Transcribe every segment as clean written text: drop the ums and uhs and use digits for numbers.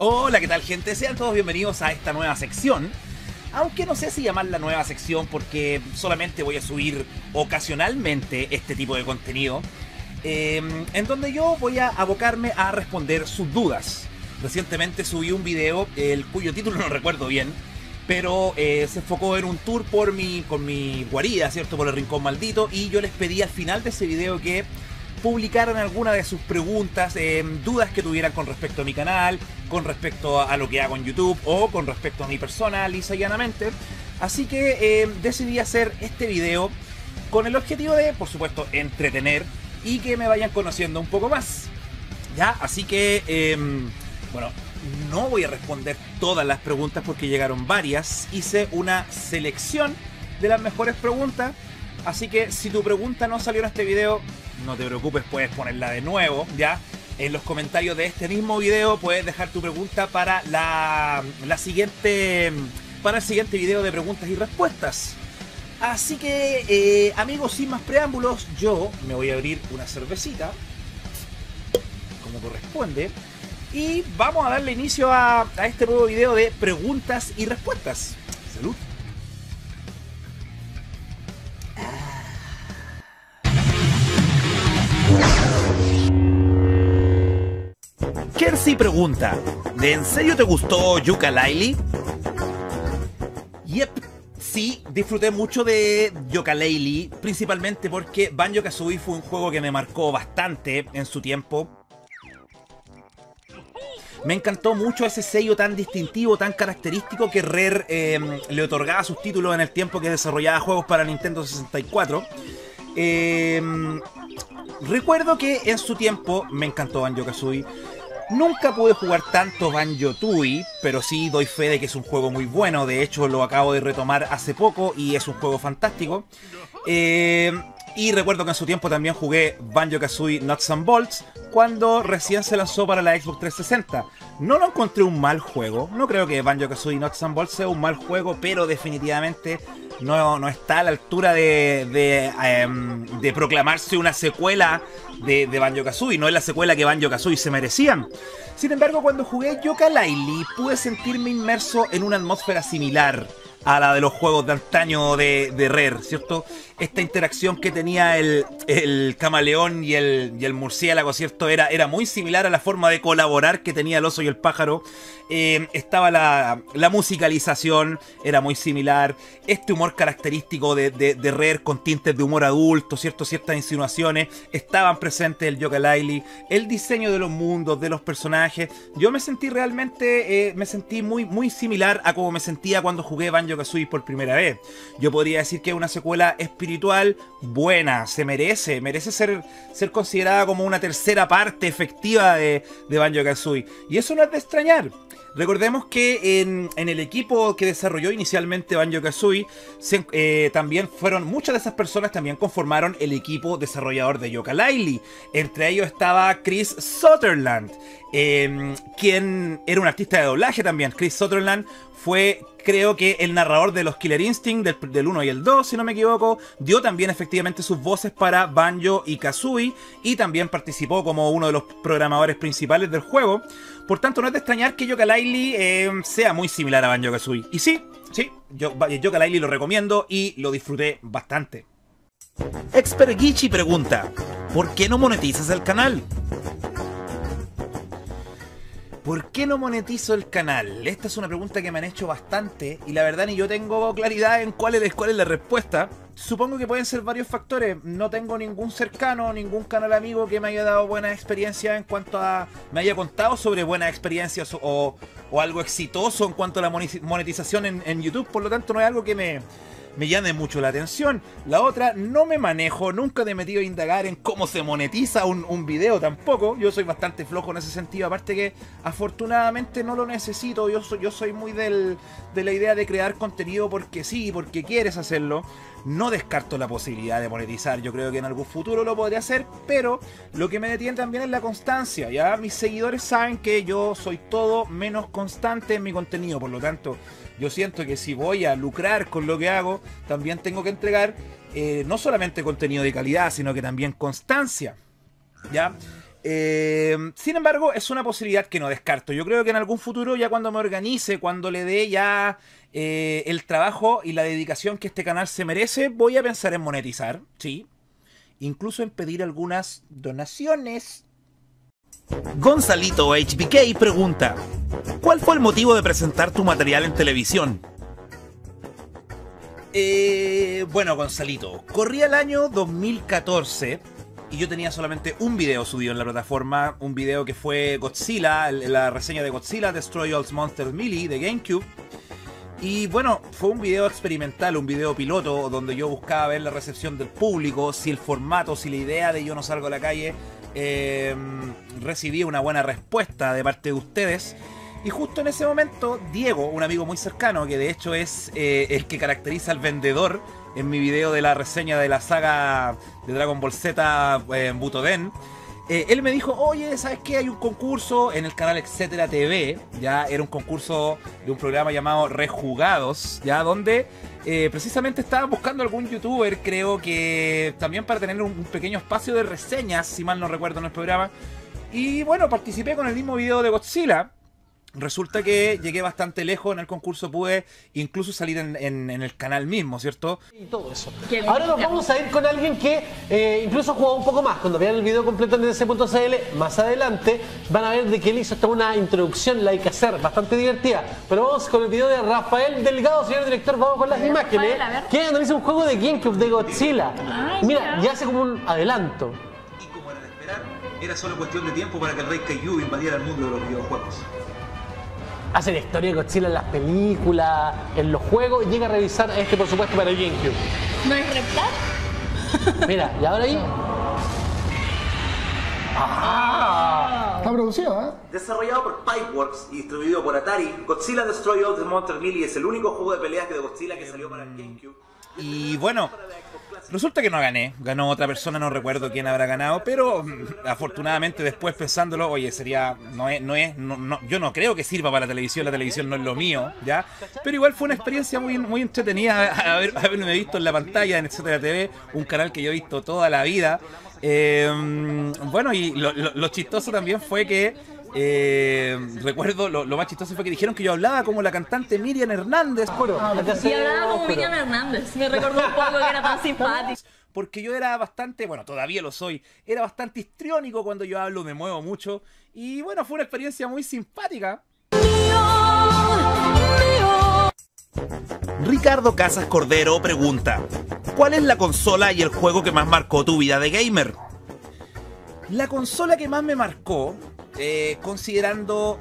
Hola, ¿qué tal, gente? Sean todos bienvenidos a esta nueva sección. Aunque no sé si llamarla nueva sección porque solamente voy a subir ocasionalmente este tipo de contenido, en donde yo voy a abocarme a responder sus dudas. Recientemente subí un video, cuyo título no recuerdo bien, pero se enfocó en un tour con mi guarida, ¿cierto? Por el Rincón Maldito, y yo les pedí al final de ese video que publicaran alguna de sus preguntas, dudas que tuvieran con respecto a mi canal, con respecto a lo que hago en YouTube o con respecto a mi persona, lisa y llanamente. Así que decidí hacer este video con el objetivo de, por supuesto, entretener y que me vayan conociendo un poco más. Ya, así que, bueno, no voy a responder todas las preguntas porque llegaron varias. Hice una selección de las mejores preguntas. Así que si tu pregunta no salió en este video, no te preocupes, puedes ponerla de nuevo, ¿ya? En los comentarios de este mismo video puedes dejar tu pregunta para el siguiente video de preguntas y respuestas. Así que, amigos, sin más preámbulos, yo me voy a abrir una cervecita, como corresponde, y vamos a darle inicio a este nuevo video de preguntas y respuestas. ¡Salud! Kersey pregunta: ¿de en serio te gustó Yooka-Laylee? Yep, sí, disfruté mucho de Yooka-Laylee, principalmente porque Banjo-Kazooie fue un juego que me marcó bastante en su tiempo. Me encantó mucho ese sello tan distintivo, tan característico que Rare le otorgaba a sus títulos en el tiempo que desarrollaba juegos para Nintendo 64. Recuerdo que en su tiempo me encantó Banjo-Kazooie. Nunca pude jugar tanto Banjo-Tooie, pero sí doy fe de que es un juego muy bueno. De hecho, lo acabo de retomar hace poco y es un juego fantástico. Y recuerdo que en su tiempo también jugué Banjo-Kazooie Nuts and Bolts cuando recién se lanzó para la Xbox 360. No lo encontré un mal juego. No creo que Banjo-Kazooie Nuts and Bolts sea un mal juego, pero definitivamente no está a la altura de proclamarse una secuela de Banjo-Kazooie. No es la secuela que Banjo-Kazooie se merecían. Sin embargo, cuando jugué Yooka-Laylee pude sentirme inmerso en una atmósfera similar a la de los juegos de antaño de Rare, ¿cierto? Esta interacción que tenía el camaleón y el murciélago, ¿cierto? Era muy similar a la forma de colaborar que tenía el oso y el pájaro. Estaba la musicalización, era muy similar. Este humor característico de Rare con tintes de humor adulto, ¿cierto? Ciertas insinuaciones estaban presentes en el Yooka-Laylee. El diseño de los mundos, de los personajes. Yo me sentí realmente, muy similar a como me sentía cuando jugué Banjo-Kazooie por primera vez. Yo podría decir que es una secuela espiritual buena, se merece ser considerada como una tercera parte efectiva de Banjo-Kazooie. Y eso no es de extrañar. Recordemos que en el equipo que desarrolló inicialmente Banjo-Kazooie, también muchas de esas personas también conformaron el equipo desarrollador de Yooka-Laylee. Entre ellos estaba Chris Sutherland, quien era un artista de doblaje también. Chris Sutherland fue, creo que, el narrador de los Killer Instinct del 1 y el 2, si no me equivoco. Dio también efectivamente sus voces para Banjo y Kazooie y también participó como uno de los programadores principales del juego. Por tanto, no es de extrañar que Yooka-Laylee sea muy similar a Banjo-Kazooie. Y sí, Yooka-Laylee lo recomiendo y lo disfruté bastante. Expergichi pregunta: ¿por qué no monetizas el canal? ¿Por qué no monetizo el canal? Esta es una pregunta que me han hecho bastante y la verdad ni yo tengo claridad en cuál es la respuesta. Supongo que pueden ser varios factores. No tengo ningún cercano, ningún canal amigo que me haya dado buena experiencia en cuanto a... me haya contado sobre buenas experiencias o algo exitoso en cuanto a la monetización en YouTube. Por lo tanto, no es algo que me llame mucho la atención. La otra, no me manejo, nunca me he metido a indagar en cómo se monetiza un video tampoco. Yo soy bastante flojo en ese sentido, aparte que afortunadamente no lo necesito. Yo soy muy de la idea de crear contenido porque sí, porque quieres hacerlo. No descarto la posibilidad de monetizar, yo creo que en algún futuro lo podría hacer, pero lo que me detiene también es la constancia. Ya mis seguidores saben que yo soy todo menos constante en mi contenido, por lo tanto yo siento que si voy a lucrar con lo que hago, también tengo que entregar no solamente contenido de calidad, sino que también constancia, ¿ya? Sin embargo, es una posibilidad que no descarto. Yo creo que en algún futuro, ya cuando me organice, cuando le dé ya el trabajo y la dedicación que este canal se merece, voy a pensar en monetizar, sí. Incluso en pedir algunas donaciones. Gonzalito HBK pregunta: ¿cuál fue el motivo de presentar tu material en televisión? Bueno, Gonzalito, corría el año 2014 y yo tenía solamente un video subido en la plataforma, un video que fue Godzilla, la reseña de Godzilla Destroy All Monsters Melee de GameCube. Y bueno, fue un video experimental, un video piloto, donde yo buscaba ver la recepción del público, si el formato, si la idea de Yo No Salgo a la Calle recibía una buena respuesta de parte de ustedes. Y justo en ese momento, Diego, un amigo muy cercano, que de hecho es el que caracteriza al vendedor en mi video de la reseña de la saga de Dragon Ball Z Butoden, él me dijo: oye, ¿sabes qué? Hay un concurso en el canal Etcétera TV, ya era un concurso de un programa llamado Rejugados, ya donde precisamente estaban buscando algún youtuber, creo que también para tener un pequeño espacio de reseñas, si mal no recuerdo, en el programa. Y bueno, participé con el mismo video de Godzilla. Resulta que llegué bastante lejos en el concurso, pude incluso salir en el canal mismo, ¿cierto? Y todo eso. Ahora nos vamos a ir con alguien que incluso jugó un poco más. Cuando vean el video completo en dsc.cl más adelante, van a ver de que él hizo hasta una introducción, la hay que hacer, bastante divertida. Pero vamos con el video de Rafael Delgado, señor director, vamos con las imágenes. Que analiza un juego de GameCube de Godzilla. Ay, mira, ya hace como un adelanto. Y como era de esperar, era solo cuestión de tiempo para que el rey Kaiju invadiera el mundo de los videojuegos. Hace la historia de Godzilla en las películas, en los juegos, y llega a revisar este, por supuesto, para el GameCube. ¿No es Reptar? Mira, y ahora ahí... ¡Ah! Está producido, ¿eh? Desarrollado por Pipeworks y distribuido por Atari, Godzilla Destroy All Monsters Melee es el único juego de peleas de Godzilla que salió para el GameCube. Y bueno, resulta que no gané, ganó otra persona, no recuerdo quién habrá ganado, pero afortunadamente después pensándolo, oye, sería, yo no creo que sirva para la televisión no es lo mío, ¿ya? Pero igual fue una experiencia muy entretenida haberme visto en la pantalla en Etcétera TV, un canal que yo he visto toda la vida. Bueno, y lo chistoso también fue que recuerdo, lo más chistoso fue que dijeron que yo hablaba como la cantante Miriam Hernández. Sí, hablaba como Miriam Hernández. Me recordó un poco que era tan simpático. Porque yo era bastante, bueno, todavía lo soy, era bastante histriónico cuando yo hablo, me muevo mucho. Y bueno, fue una experiencia muy simpática. Ricardo Casas Cordero pregunta: ¿cuál es la consola y el juego que más marcó tu vida de gamer? La consola que más me marcó, considerando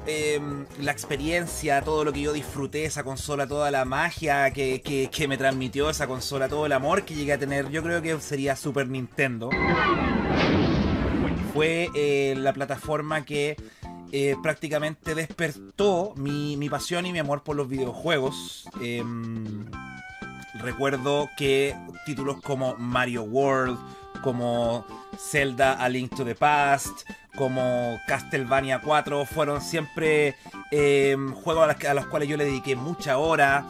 la experiencia, todo lo que yo disfruté de esa consola, toda la magia que me transmitió esa consola, todo el amor que llegué a tener, yo creo que sería Super Nintendo. Fue la plataforma que prácticamente despertó mi pasión y mi amor por los videojuegos. Recuerdo que títulos como Mario World, como Zelda A Link to the Past, como Castlevania 4 fueron siempre juegos a los cuales yo le dediqué mucha hora.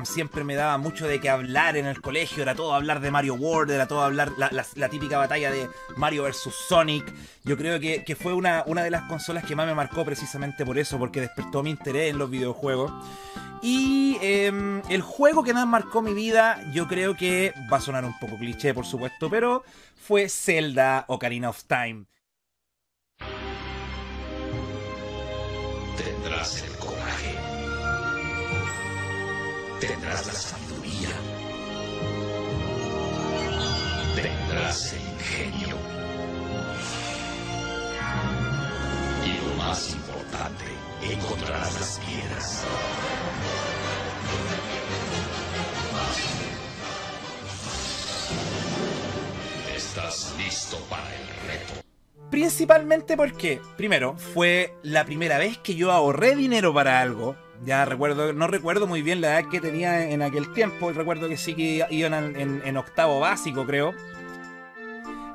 Siempre me daba mucho de qué hablar en el colegio, era todo hablar de Mario World, era todo hablar la típica batalla de Mario vs Sonic. Yo creo que fue una de las consolas que más me marcó precisamente por eso, porque despertó mi interés en los videojuegos. Y el juego que más marcó mi vida, yo creo que va a sonar un poco cliché, por supuesto, pero fue Zelda Ocarina of Time. Tendrás el coraje. Tendrás la sabiduría. Tendrás el ingenio. Y lo más importante, encontrarás las piedras. ¿Estás listo para el reto? Principalmente porque, primero, fue la primera vez que yo ahorré dinero para algo. Ya recuerdo, no recuerdo muy bien la edad que tenía en aquel tiempo. Recuerdo que sí que iban en octavo básico, creo.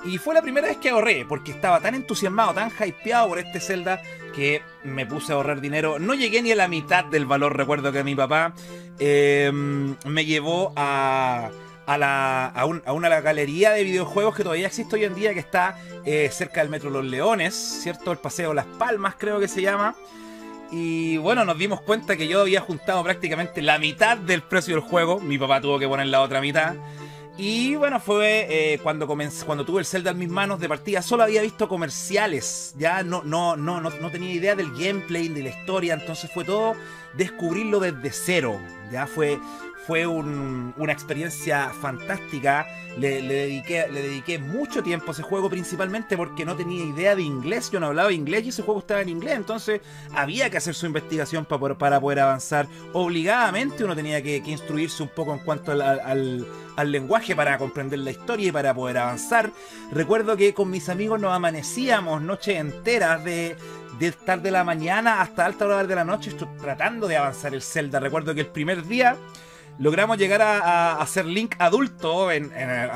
Y fue la primera vez que ahorré, porque estaba tan entusiasmado, tan hypeado por este Zelda, que me puse a ahorrar dinero. No llegué ni a la mitad del valor. Recuerdo que mi papá me llevó a a una galería de videojuegos que todavía existe hoy en día, que está cerca del Metro Los Leones, ¿cierto? El Paseo Las Palmas creo que se llama. Y bueno, nos dimos cuenta que yo había juntado prácticamente la mitad del precio del juego. Mi papá tuvo que poner la otra mitad. Y bueno, fue cuando tuve el Zelda en mis manos de partida. Solo había visto comerciales, ya no tenía idea del gameplay, de la historia. Entonces fue todo descubrirlo desde cero. Ya fue una experiencia fantástica. Le dediqué mucho tiempo a ese juego, principalmente porque no tenía idea de inglés. Yo no hablaba inglés y ese juego estaba en inglés, entonces había que hacer su investigación para poder avanzar. Obligadamente uno tenía que instruirse un poco en cuanto al lenguaje para comprender la historia y para poder avanzar. Recuerdo que con mis amigos nos amanecíamos noches enteras de tarde de la mañana hasta alta hora de la noche tratando de avanzar el Zelda. Recuerdo que el primer día logramos llegar a ser Link adulto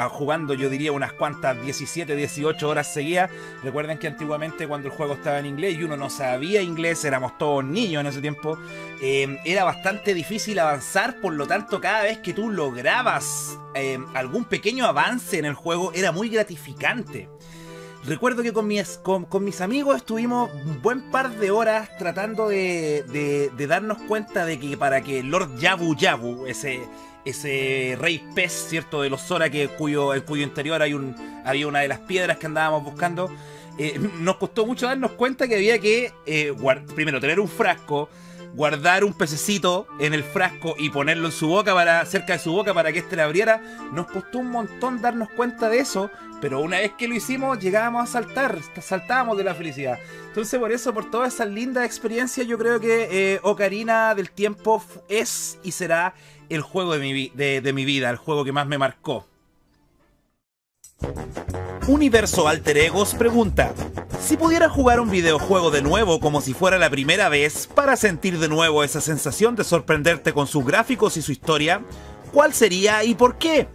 jugando, yo diría, unas cuantas 17, 18 horas seguidas. Recuerden que antiguamente, cuando el juego estaba en inglés y uno no sabía inglés, éramos todos niños en ese tiempo, era bastante difícil avanzar. Por lo tanto, cada vez que tú lograbas algún pequeño avance en el juego, era muy gratificante. Recuerdo que con mis amigos estuvimos un buen par de horas tratando de darnos cuenta de que para que Lord Yabu Yabu, ese rey pez, ¿cierto?, de los Zora, en cuyo interior había una de las piedras que andábamos buscando, nos costó mucho darnos cuenta que había que primero tener un frasco, guardar un pececito en el frasco y ponerlo en su boca, cerca de su boca, para que éste la abriera. Nos costó un montón darnos cuenta de eso, pero una vez que lo hicimos, llegábamos a saltábamos de la felicidad. Entonces, por eso, por todas esas lindas experiencias, yo creo que Ocarina del Tiempo es y será el juego de mi vida, el juego que más me marcó. Universo Alter Egos pregunta: si pudiera jugar un videojuego de nuevo como si fuera la primera vez, para sentir de nuevo esa sensación de sorprenderte con sus gráficos y su historia, ¿cuál sería y por qué?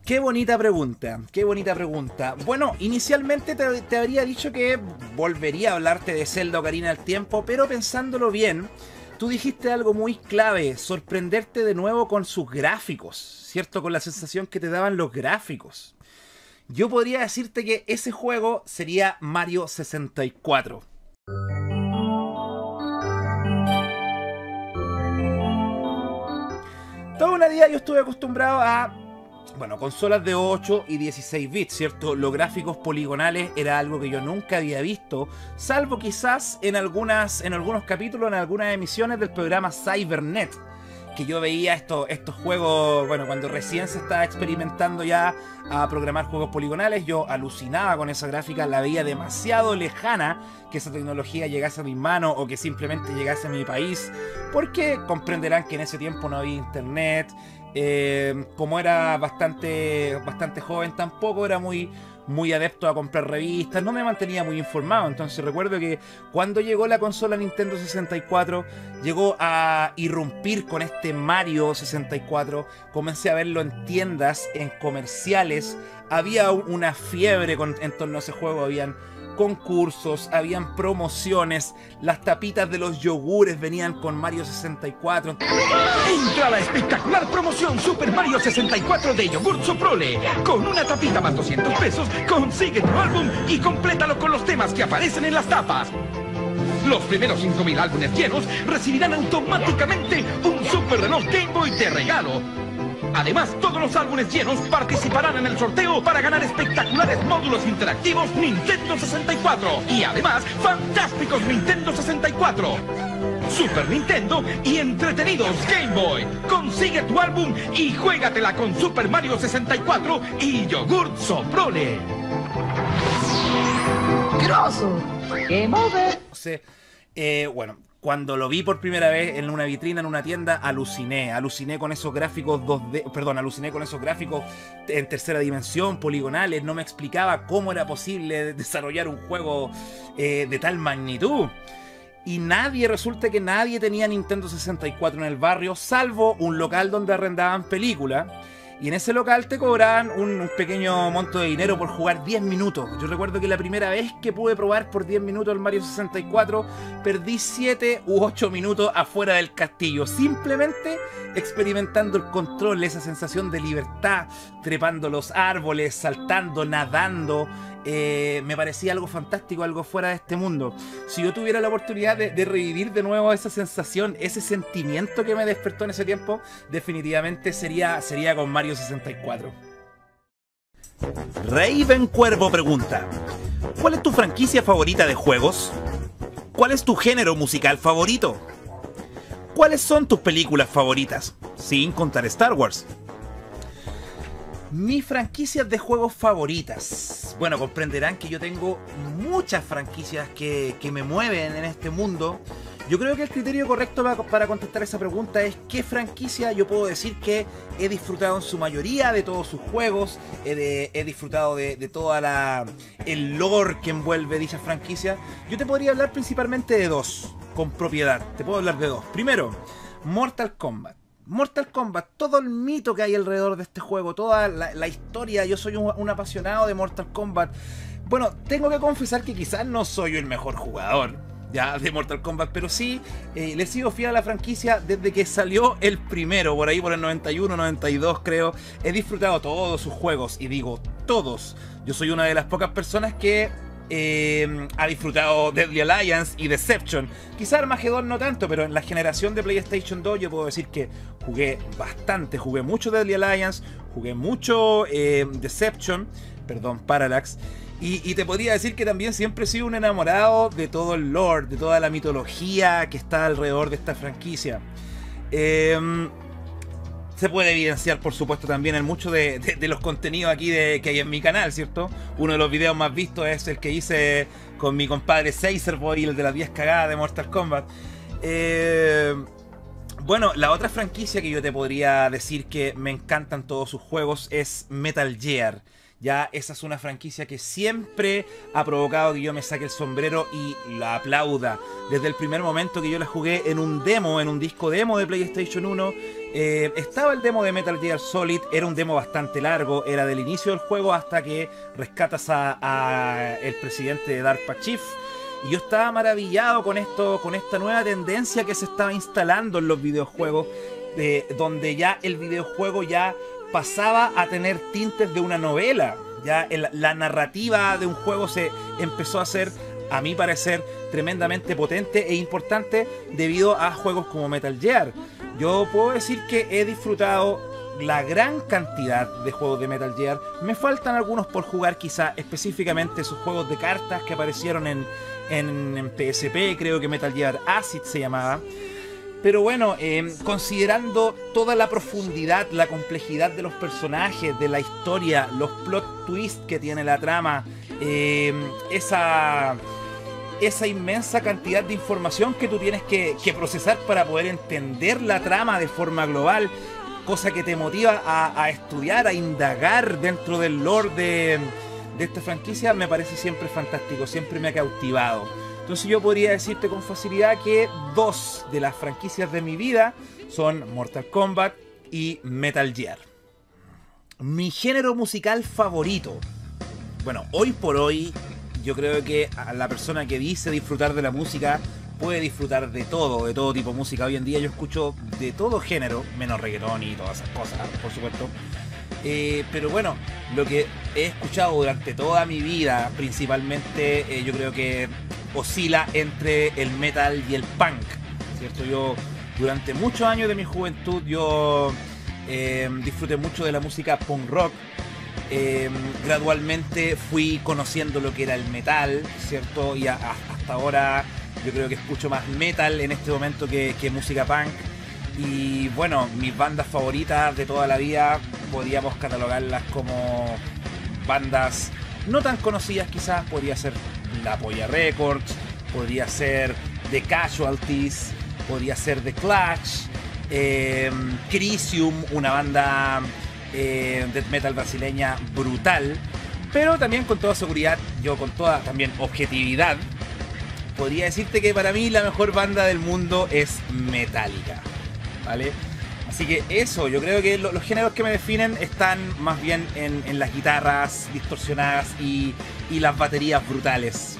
Qué bonita pregunta, qué bonita pregunta. Bueno, inicialmente te habría dicho que volvería a hablarte de Zelda Ocarina del Tiempo, pero pensándolo bien, tú dijiste algo muy clave: sorprenderte de nuevo con sus gráficos, ¿cierto? Con la sensación que te daban los gráficos. Yo podría decirte que ese juego sería Mario 64. Toda una vida yo estuve acostumbrado a, consolas de 8 y 16 bits, ¿cierto? Los gráficos poligonales era algo que yo nunca había visto, salvo quizás en algunos capítulos, en algunas emisiones del programa Cybernet, que yo veía estos juegos, cuando recién se estaba experimentando ya a programar juegos poligonales. Yo alucinaba con esa gráfica, la veía demasiado lejana que esa tecnología llegase a mis manos o que simplemente llegase a mi país, porque comprenderán que en ese tiempo no había internet. Como era bastante joven, tampoco era muy adepto a comprar revistas, no me mantenía muy informado. Entonces recuerdo que cuando llegó la consola Nintendo 64, llegó a irrumpir con este Mario 64, comencé a verlo en tiendas, en comerciales, había una fiebre en torno a ese juego, habían concursos, habían promociones, las tapitas de los yogures venían con Mario 64. Entra a la espectacular promoción Super Mario 64 de Yogurt Soprole. Con una tapita más 200 pesos, consigue tu álbum y complétalo con los temas que aparecen en las tapas. Los primeros 5.000 álbumes llenos recibirán automáticamente un Super Reloj Game Boy de regalo. Además, todos los álbumes llenos participarán en el sorteo para ganar espectaculares módulos interactivos Nintendo 64. Y además, fantásticos Nintendo 64. Super Nintendo y entretenidos Game Boy. Consigue tu álbum y juégatela con Super Mario 64 y Yogurt Soprole. ¡Grosso! ¡Game over! Cuando lo vi por primera vez en una vitrina, en una tienda, aluciné con esos gráficos 2D, aluciné con esos gráficos en tercera dimensión, poligonales. No me explicaba cómo era posible desarrollar un juego de tal magnitud. Y resulta que nadie tenía Nintendo 64 en el barrio, salvo un local donde arrendaban películas. Y en ese local te cobraban un pequeño monto de dinero por jugar 10 minutos. Yo recuerdo que la primera vez que pude probar por 10 minutos el Mario 64, perdí 7 u 8 minutos afuera del castillo. Simplemente experimentando el control, esa sensación de libertad, trepando los árboles, saltando, nadando. Me parecía algo fantástico, algo fuera de este mundo. Si yo tuviera la oportunidad de revivir de nuevo esa sensación, ese sentimiento que me despertó en ese tiempo, definitivamente sería con Mario 64. Raven Cuervo pregunta: ¿cuál es tu franquicia favorita de juegos? ¿Cuál es tu género musical favorito? ¿Cuáles son tus películas favoritas? Sin contar Star Wars. Mis franquicias de juegos favoritas. Bueno, comprenderán que yo tengo muchas franquicias que me mueven en este mundo. Yo creo que el criterio correcto para contestar esa pregunta es qué franquicia yo puedo decir que he disfrutado en su mayoría de todos sus juegos, he disfrutado de toda el lore que envuelve dicha franquicia. Yo te podría hablar principalmente de dos, con propiedad. Te puedo hablar de dos. Primero, Mortal Kombat. Mortal Kombat, todo el mito que hay alrededor de este juego, toda la historia. Yo soy un apasionado de Mortal Kombat. Bueno, tengo que confesar que quizás no soy el mejor jugador ya de Mortal Kombat, pero sí le sigo fiel a la franquicia desde que salió el primero, por ahí por el 91, 92 creo. He disfrutado todos sus juegos, y digo todos. Yo soy una de las pocas personas que ha disfrutado Deadly Alliance y Deception. Quizá Armageddon no tanto, pero en la generación de PlayStation 2 yo puedo decir que jugué bastante. Jugué mucho Deadly Alliance, jugué mucho Deception, perdón, Parallax. Y te podría decir que también siempre he sido un enamorado de todo el lore, de toda la mitología que está alrededor de esta franquicia. Se puede evidenciar, por supuesto, también en muchos de los contenidos aquí que hay en mi canal, ¿cierto? Uno de los videos más vistos es el que hice con mi compadre Sazerboy, el de las 10 cagadas de Mortal Kombat. Bueno, la otra franquicia que yo te podría decir que me encantan todos sus juegos es Metal Gear. Ya, esa es una franquicia que siempre ha provocado que yo me saque el sombrero y la aplauda. Desde el primer momento que yo la jugué en un demo, en un disco demo de PlayStation 1, estaba el demo de Metal Gear Solid. Era un demo bastante largo, era del inicio del juego hasta que rescatas a el presidente de DARPA Chief. Y yo estaba maravillado con esta nueva tendencia que se estaba instalando en los videojuegos, donde ya el videojuego ya pasaba a tener tintes de una novela. Ya la narrativa de un juego se empezó a hacer, a mi parecer, tremendamente potente e importante debido a juegos como Metal Gear. Yo puedo decir que he disfrutado la gran cantidad de juegos de Metal Gear. Me faltan algunos por jugar, quizá específicamente esos juegos de cartas que aparecieron en PSP, creo que Metal Gear Acid se llamaba. Pero bueno, considerando toda la profundidad, la complejidad de los personajes, de la historia, los plot twists que tiene la trama, esa inmensa cantidad de información que tú tienes que procesar para poder entender la trama de forma global, cosa que te motiva a estudiar, a indagar dentro del lore de esta franquicia, me parece siempre fantástico, siempre me ha cautivado. Entonces yo podría decirte con facilidad que dos de las franquicias de mi vida son Mortal Kombat y Metal Gear. Mi género musical favorito. Bueno, hoy por hoy yo creo que a la persona que dice disfrutar de la música puede disfrutar de todo tipo de música. Hoy en día yo escucho de todo género, menos reggaetón y todas esas cosas, por supuesto. Pero bueno, lo que he escuchado durante toda mi vida, principalmente, yo creo que oscila entre el metal y el punk, ¿cierto? Yo durante muchos años de mi juventud yo disfruté mucho de la música punk rock. Gradualmente fui conociendo lo que era el metal, ¿cierto? Y hasta ahora yo creo que escucho más metal en este momento que música punk. Y bueno, mis bandas favoritas de toda la vida podríamos catalogarlas como bandas no tan conocidas quizás. Podría ser La Polla Records, podría ser The Casualties, podría ser The Clutch, Crisium, una banda death metal brasileña brutal. Pero también con toda seguridad, yo con toda también objetividad, podría decirte que para mí la mejor banda del mundo es Metallica, ¿vale? Así que eso, yo creo que los géneros que me definen están más bien en las guitarras distorsionadas y las baterías brutales.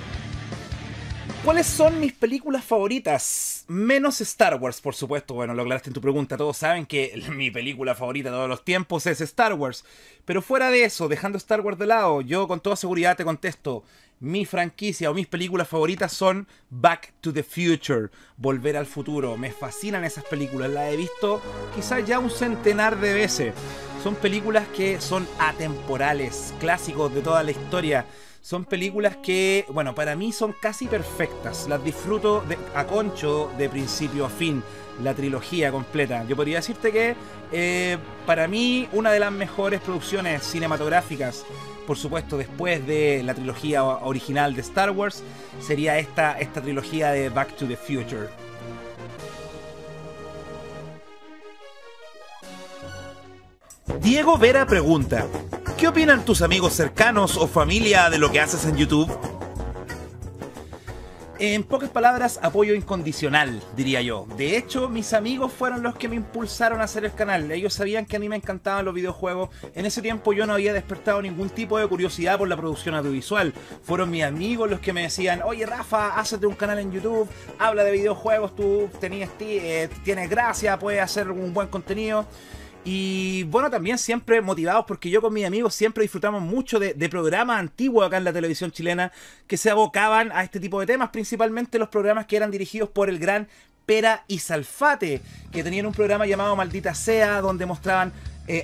¿Cuáles son mis películas favoritas? Menos Star Wars, por supuesto. Bueno, lo aclaraste en tu pregunta. Todos saben que mi película favorita de todos los tiempos es Star Wars. Pero fuera de eso, dejando Star Wars de lado, yo con toda seguridad te contesto. Mi franquicia o mis películas favoritas son Back to the Future, Volver al Futuro. Me fascinan esas películas, las he visto quizás ya un centenar de veces. Son películas que son atemporales, clásicos de toda la historia. Son películas que, bueno, para mí son casi perfectas. Las disfruto a concho de principio a fin, la trilogía completa. Yo podría decirte que para mí una de las mejores producciones cinematográficas, por supuesto después de la trilogía original de Star Wars, sería esta trilogía de Back to the Future. Diego Vera pregunta: ¿qué opinan tus amigos cercanos o familia de lo que haces en YouTube? En pocas palabras, apoyo incondicional, diría yo. De hecho, mis amigos fueron los que me impulsaron a hacer el canal. Ellos sabían que a mí me encantaban los videojuegos. En ese tiempo yo no había despertado ningún tipo de curiosidad por la producción audiovisual. Fueron mis amigos los que me decían: oye Rafa, hazte un canal en YouTube, habla de videojuegos, tú tienes gracia, puedes hacer un buen contenido. Y bueno, también siempre motivados porque yo con mis amigos siempre disfrutamos mucho de programas antiguos acá en la televisión chilena que se abocaban a este tipo de temas, principalmente los programas que eran dirigidos por el gran Pera y Salfate, que tenían un programa llamado Maldita Sea, donde mostraban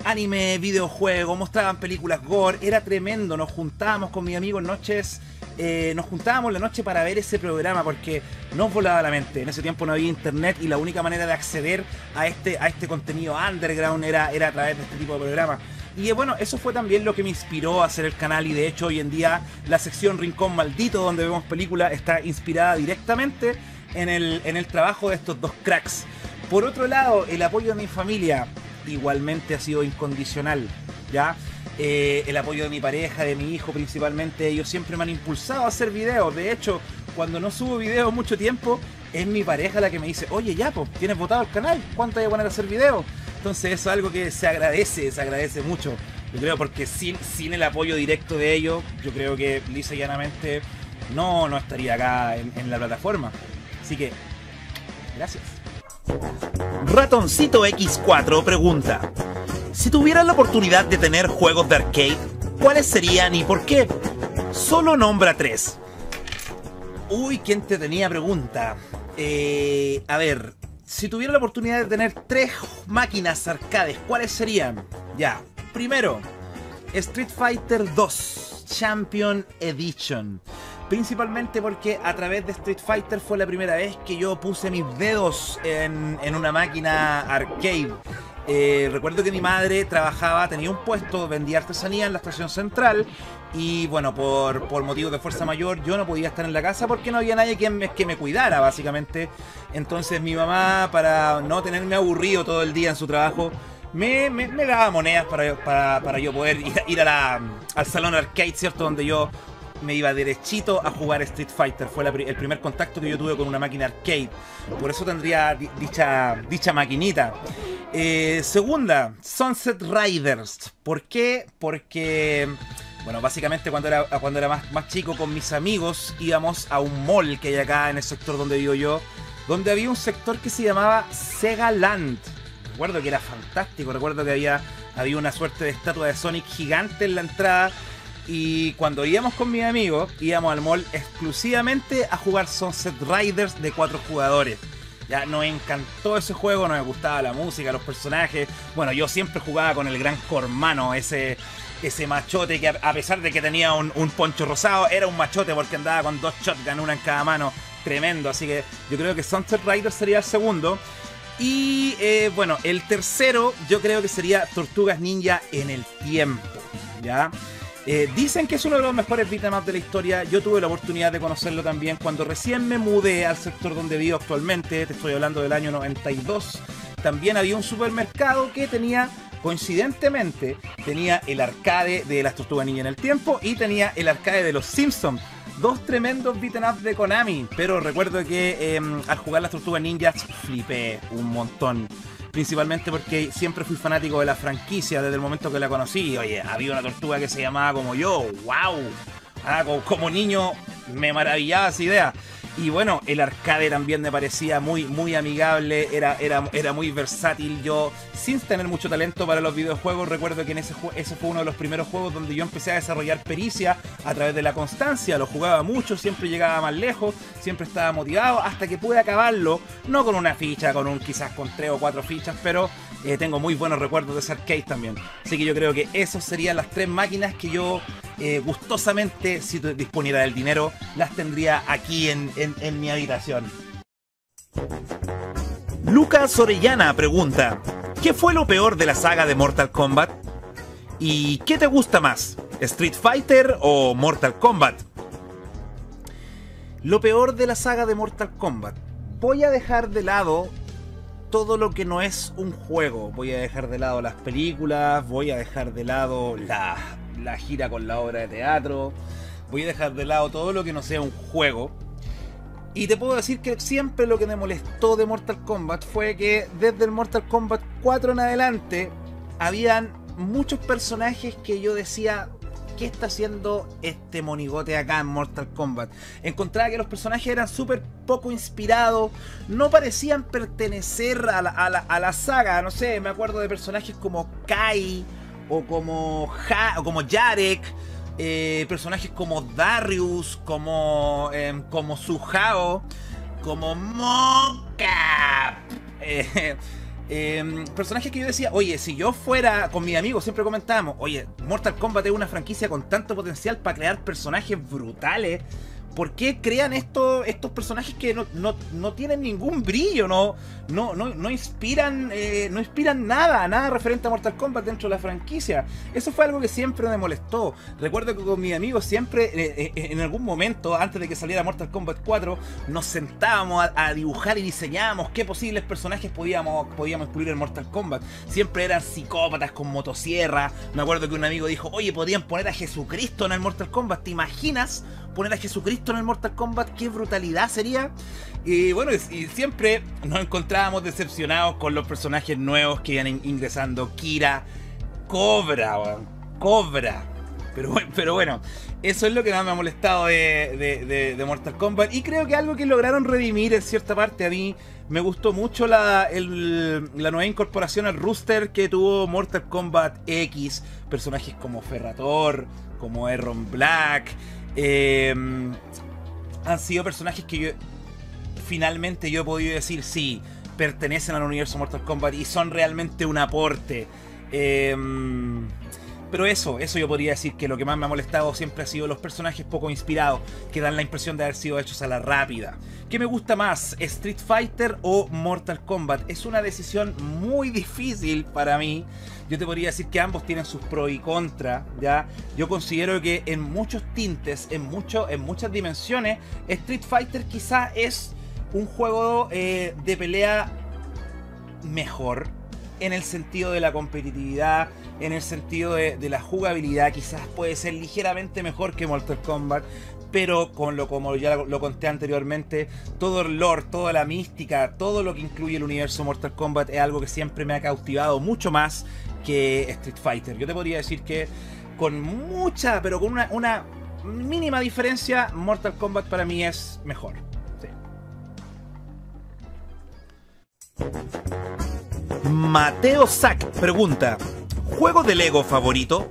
anime, videojuegos, mostraban películas gore. Era tremendo, nos juntábamos con mis amigos nos juntábamos la noche para ver ese programa porque nos volaba la mente. En ese tiempo no había internet y la única manera de acceder a este contenido underground era a través de este tipo de programas. Y bueno, eso fue también lo que me inspiró a hacer el canal, y de hecho hoy en día la sección Rincón Maldito, donde vemos películas, está inspirada directamente en el trabajo de estos dos cracks. Por otro lado, el apoyo de mi familia igualmente ha sido incondicional, ¿ya? El apoyo de mi pareja, de mi hijo principalmente, ellos siempre me han impulsado a hacer videos. De hecho, cuando no subo videos mucho tiempo, es mi pareja la que me dice: oye ya, pues, tienes votado el canal, ¿cuánto hay a poner a hacer videos? Entonces eso es algo que se agradece mucho. Yo creo porque sin el apoyo directo de ellos, yo creo que lisa y llanamente no estaría acá en la plataforma. Así que, gracias. Ratoncito X4 pregunta: si tuvieras la oportunidad de tener juegos de arcade, ¿cuáles serían y por qué? Solo nombra 3. Uy, qué entretenida pregunta. A ver, si tuviera la oportunidad de tener 3 máquinas arcades, ¿cuáles serían? Ya, primero, Street Fighter 2 Champion Edition. Principalmente porque a través de Street Fighter fue la primera vez que yo puse mis dedos en una máquina arcade. Recuerdo que mi madre tenía un puesto, vendía artesanía en la estación central. Y bueno, por motivos de fuerza mayor yo no podía estar en la casa porque no había nadie que me cuidara, básicamente. Entonces mi mamá, para no tenerme aburrido todo el día en su trabajo, me daba monedas para yo poder ir al salón arcade, ¿cierto? Donde yo me iba derechito a jugar Street Fighter. Fue el primer contacto que yo tuve con una máquina arcade. Por eso tendría dicha maquinita. Segunda, Sunset Riders. ¿Por qué? Porque, bueno, básicamente cuando era más chico, con mis amigos íbamos a un mall que hay acá en el sector donde vivo yo, donde había un sector que se llamaba Sega Land. Recuerdo que era fantástico. Recuerdo que había una suerte de estatua de Sonic gigante en la entrada. Y cuando íbamos con mis amigos, íbamos al mall exclusivamente a jugar Sunset Riders de 4 jugadores. Ya nos encantó ese juego, nos gustaba la música, los personajes. Bueno, yo siempre jugaba con el gran Cormano, ese machote que a pesar de que tenía un poncho rosado, era un machote porque andaba con 2 shotguns, una en cada mano. Tremendo, así que yo creo que Sunset Riders sería el segundo. Y bueno, el tercero yo creo que sería Tortugas Ninja en el tiempo, ¿ya? Dicen que es uno de los mejores beat'em up de la historia. Yo tuve la oportunidad de conocerlo también cuando recién me mudé al sector donde vivo actualmente. Te estoy hablando del año 92. También había un supermercado que tenía, coincidentemente, tenía el arcade de las Tortugas Ninja en el tiempo y tenía el arcade de los Simpsons. 2 tremendos beat'em up de Konami. Pero recuerdo que al jugar las Tortugas Ninjas flipé un montón. principalmente porque siempre fui fanático de la franquicia desde el momento que la conocí. Oye, había una tortuga que se llamaba como yo, wow. Como niño me maravillaba esa idea. Y bueno, el arcade también me parecía muy amigable, era muy versátil. Yo, sin tener mucho talento para los videojuegos, recuerdo que ese fue uno de los primeros juegos donde yo empecé a desarrollar pericia a través de la constancia. Lo jugaba mucho, siempre llegaba más lejos, siempre estaba motivado, hasta que pude acabarlo, no con una ficha, quizás con 3 o 4 fichas, pero tengo muy buenos recuerdos de ese arcade también. Así que yo creo que esas serían las 3 máquinas que yo gustosamente, si disponiera del dinero, las tendría aquí en mi habitación. Lucas Orellana pregunta: ¿qué fue lo peor de la saga de Mortal Kombat? ¿Y qué te gusta más? ¿Street Fighter o Mortal Kombat? Lo peor de la saga de Mortal Kombat. Voy a dejar de lado todo lo que no es un juego. Voy a dejar de lado las películas, voy a dejar de lado la gira con la obra de teatro, voy a dejar de lado todo lo que no sea un juego. Y te puedo decir que siempre lo que me molestó de Mortal Kombat fue que desde el Mortal Kombat 4 en adelante habían muchos personajes que yo decía: ¿qué está haciendo este monigote acá en Mortal Kombat? Encontraba que los personajes eran súper poco inspirados, no parecían pertenecer a la saga. No sé, me acuerdo de personajes como Kai o como Jarek, personajes como Darius, como Suhao, como Mocap. Personajes que yo decía: oye, si yo fuera con mis amigos, siempre comentábamos, oye, Mortal Kombat es una franquicia con tanto potencial para crear personajes brutales. ¿Por qué crean estos personajes que no tienen ningún brillo? No inspiran nada referente a Mortal Kombat dentro de la franquicia. Eso fue algo que siempre me molestó. Recuerdo que con mis amigos siempre, en algún momento, antes de que saliera Mortal Kombat 4, nos sentábamos a dibujar y diseñábamos qué posibles personajes podíamos incluir en Mortal Kombat. Siempre eran psicópatas con motosierra. Me acuerdo que un amigo dijo: oye, podrían poner a Jesucristo en el Mortal Kombat. ¿Te imaginas poner a Jesucristo en el Mortal Kombat? ¡Qué brutalidad sería! Y bueno, y siempre nos encontrábamos decepcionados con los personajes nuevos que iban ingresando. Kira, Cobra. Pero bueno, eso es lo que más me ha molestado de Mortal Kombat. Y creo que algo que lograron redimir en cierta parte. A mí me gustó mucho la nueva incorporación al roster que tuvo Mortal Kombat X. Personajes como Ferrator, como Erron Black. Han sido personajes que finalmente yo he podido decir: sí, pertenecen al universo Mortal Kombat y son realmente un aporte. Pero eso yo podría decir que lo que más me ha molestado siempre ha sido los personajes poco inspirados, que dan la impresión de haber sido hechos a la rápida. ¿Qué me gusta más, Street Fighter o Mortal Kombat? Es una decisión muy difícil para mí. Yo te podría decir que ambos tienen sus pros y contras, ¿ya? Yo considero que en muchos tintes, en muchas dimensiones, Street Fighter quizá es un juego de pelea mejor, en el sentido de la competitividad, en el sentido de la jugabilidad. Quizás puede ser ligeramente mejor que Mortal Kombat, pero como ya lo conté anteriormente, todo el lore, toda la mística, todo lo que incluye el universo Mortal Kombat es algo que siempre me ha cautivado mucho más que Street Fighter. Yo te podría decir que con mucha, pero con una mínima diferencia, Mortal Kombat para mí es mejor. Sí. Mateo Sack pregunta: ¿juego de Lego favorito?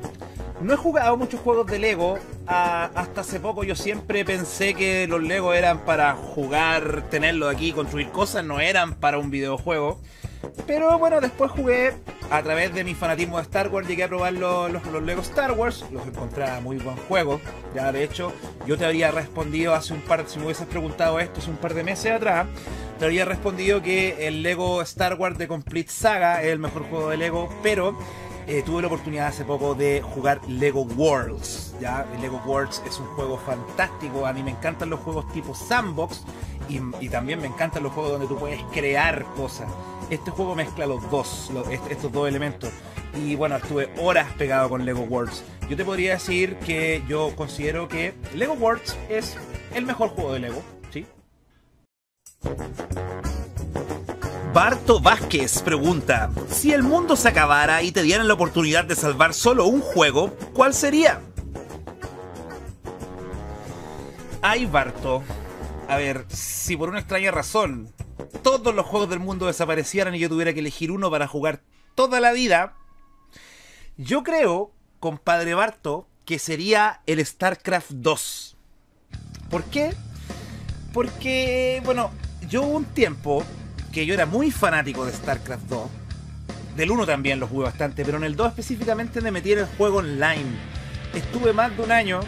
No he jugado muchos juegos de Lego. Hasta hace poco yo siempre pensé que los Lego eran para jugar, tenerlos aquí, construir cosas, no eran para un videojuego. Pero bueno, después jugué, a través de mi fanatismo de Star Wars, llegué a probar los Lego Star Wars. Los encontré muy buen juego. Ya, de hecho, yo te habría respondido si me hubieses preguntado esto hace un par de meses atrás, te habría respondido que el Lego Star Wars The Complete Saga es el mejor juego de Lego, pero tuve la oportunidad hace poco de jugar Lego Worlds. ¿Ya? El Lego Worlds es un juego fantástico. A mí me encantan los juegos tipo sandbox y también me encantan los juegos donde tú puedes crear cosas. Este juego mezcla estos dos elementos. Y bueno, estuve horas pegado con Lego Worlds. Yo te podría decir que yo considero que Lego Worlds es el mejor juego de Lego, ¿sí? Barto Vázquez pregunta: si el mundo se acabara y te dieran la oportunidad de salvar solo un juego, ¿cuál sería? Ay, Barto. A ver, si por una extraña razón todos los juegos del mundo desaparecieran y yo tuviera que elegir uno para jugar toda la vida, yo creo, compadre Barto, que sería el StarCraft 2. ¿Por qué? Porque, bueno, yo hubo un tiempo que yo era muy fanático de StarCraft 2. Del 1 también lo jugué bastante, pero en el 2 específicamente me metí en el juego online. Estuve más de un año,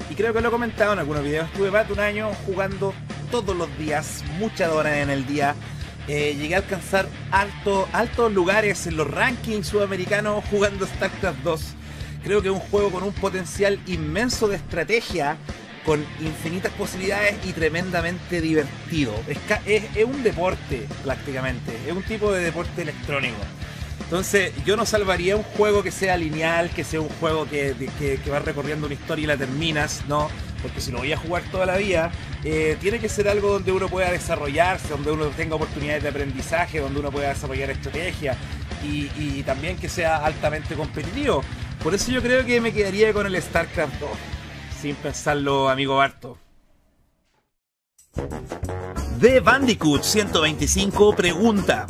y creo que lo he comentado en algunos videos, estuve más de un año jugando todos los días, muchas horas en el día. Llegué a alcanzar altos lugares en los rankings sudamericanos jugando StarCraft 2. Creo que es un juego con un potencial inmenso de estrategia, con infinitas posibilidades y tremendamente divertido. Es un deporte prácticamente, es un tipo de deporte electrónico. Entonces yo no salvaría un juego que sea lineal, que sea un juego que va recorriendo una historia y la terminas, no, porque si lo voy a jugar toda la vida, tiene que ser algo donde uno pueda desarrollarse, donde uno tenga oportunidades de aprendizaje, donde uno pueda desarrollar estrategia y también que sea altamente competitivo. Por eso yo creo que me quedaría con el StarCraft 2. Sin pensarlo, amigo Barto. The Bandicoot 125 pregunta: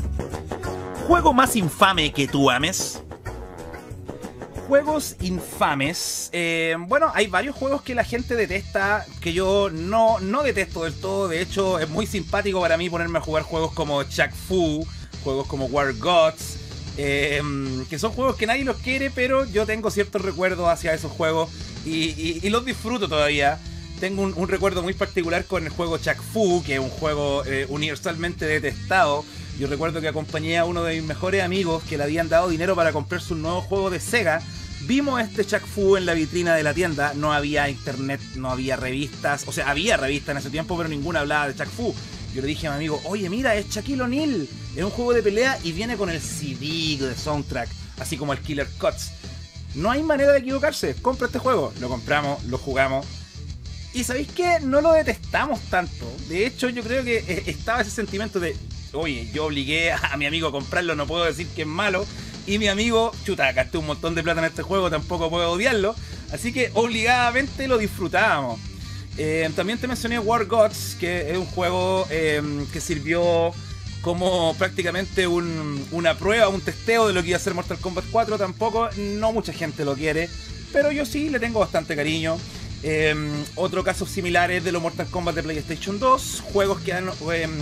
¿juego más infame que tú ames? Juegos infames. Bueno, hay varios juegos que la gente detesta, que yo no detesto del todo. De hecho, es muy simpático para mí ponerme a jugar juegos como Shaq Fu, juegos como War Gods, que son juegos que nadie los quiere, pero yo tengo ciertos recuerdos hacia esos juegos y los disfruto todavía. Tengo un recuerdo muy particular con el juego Shaq Fu, que es un juego universalmente detestado. Yo recuerdo que acompañé a uno de mis mejores amigos que le habían dado dinero para comprarse un nuevo juego de Sega. Vimos este Shaq Fu en la vitrina de la tienda. No había internet, no había revistas. O sea, había revistas en ese tiempo, pero ninguna hablaba de Shaq Fu. Yo le dije a mi amigo: oye, mira, es Shaquille O'Neal. Es un juego de pelea y viene con el CD de soundtrack, así como el Killer Cuts. No hay manera de equivocarse. Compra este juego. Lo compramos, lo jugamos. Y ¿sabéis qué? No lo detestamos tanto. De hecho, yo creo que estaba ese sentimiento de: oye, yo obligué a mi amigo a comprarlo, no puedo decir que es malo. Y mi amigo, chuta, gasté un montón de plata en este juego, tampoco puedo odiarlo. Así que obligadamente lo disfrutábamos. También te mencioné War Gods, que es un juego que sirvió como prácticamente una prueba, un testeo de lo que iba a ser Mortal Kombat 4. Tampoco, no mucha gente lo quiere, pero yo sí le tengo bastante cariño. Otro caso similar es de los Mortal Kombat de PlayStation 2, juegos que han